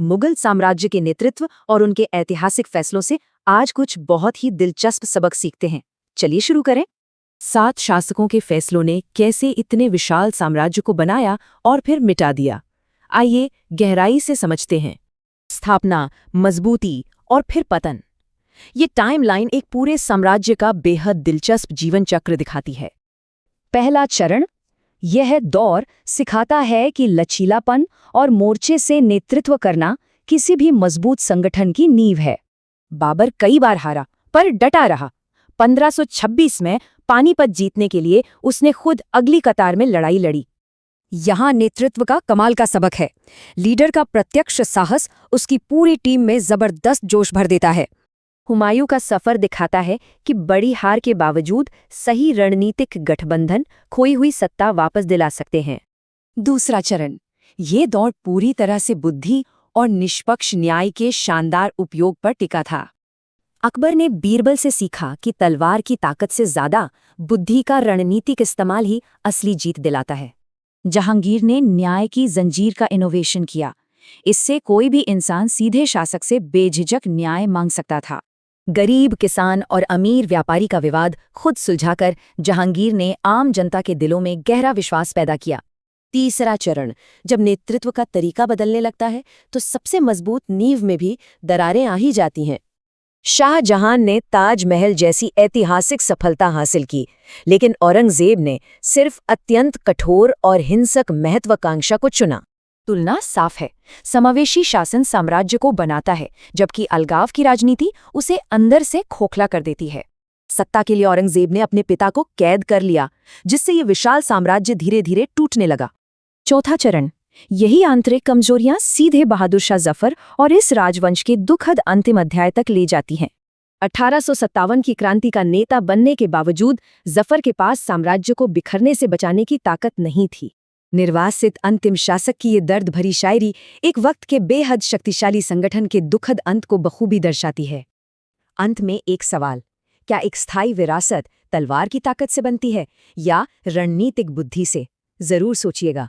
मुगल साम्राज्य के नेतृत्व और उनके ऐतिहासिक फैसलों से आज कुछ बहुत ही दिलचस्प सबक सीखते हैं। चलिए शुरू करें। 7 शासकों के फैसलों ने कैसे इतने विशाल साम्राज्य को बनाया और फिर मिटा दिया। आइए गहराई से समझते हैं। स्थापना, मजबूती और फिर पतन। ये टाइमलाइन एक पूरे साम्राज्य का बेहद दिलचस्प जीवन चक्र दिखाती है। पहला चरण, यह दौर सिखाता है कि लचीलापन और मोर्चे से नेतृत्व करना किसी भी मजबूत संगठन की नींव है। बाबर कई बार हारा पर डटा रहा। 1526 में पानीपत जीतने के लिए उसने खुद अगली कतार में लड़ाई लड़ी। यहाँ नेतृत्व का कमाल का सबक है। लीडर का प्रत्यक्ष साहस उसकी पूरी टीम में जबरदस्त जोश भर देता है। हुमायूं का सफर दिखाता है कि बड़ी हार के बावजूद सही रणनीतिक गठबंधन खोई हुई सत्ता वापस दिला सकते हैं। दूसरा चरण, ये दौर पूरी तरह से बुद्धि और निष्पक्ष न्याय के शानदार उपयोग पर टिका था। अकबर ने बीरबल से सीखा कि तलवार की ताकत से ज्यादा बुद्धि का रणनीतिक इस्तेमाल ही असली जीत दिलाता है। जहांगीर ने न्याय की जंजीर का इनोवेशन किया। इससे कोई भी इंसान सीधे शासक से बेझिझक न्याय मांग सकता था। गरीब, किसान और अमीर व्यापारी का विवाद खुद सुलझाकर जहांगीर ने आम जनता के दिलों में गहरा विश्वास पैदा किया। तीसरा चरण, जब नेतृत्व का तरीका बदलने लगता है तो सबसे मजबूत नींव में भी दरारें आ ही जाती हैं। शाहजहां ने ताजमहल जैसी ऐतिहासिक सफलता हासिल की, लेकिन औरंगजेब ने सिर्फ अत्यंत कठोर और हिंसक महत्वाकांक्षा को चुना। तुलना साफ है। समावेशी शासन साम्राज्य को बनाता है, जबकि अलगाव की राजनीति उसे अंदर से खोखला कर देती है। सत्ता के लिए औरंगजेब ने अपने पिता को कैद कर लिया, जिससे ये विशाल साम्राज्य धीरे धीरे टूटने लगा। चौथा चरण, यही आंतरिक कमजोरियां सीधे बहादुर शाह जफर और इस राजवंश के दुखद अंतिम अध्याय तक ले जाती हैं। 1857 की क्रांति का नेता बनने के बावजूद जफर के पास साम्राज्य को बिखरने से बचाने की ताकत नहीं थी। निर्वासित अंतिम शासक की ये दर्द भरी शायरी एक वक्त के बेहद शक्तिशाली संगठन के दुखद अंत को बखूबी दर्शाती है। अंत में एक सवाल, क्या एक स्थायी विरासत तलवार की ताकत से बनती है या रणनीतिक बुद्धि से? जरूर सोचिएगा।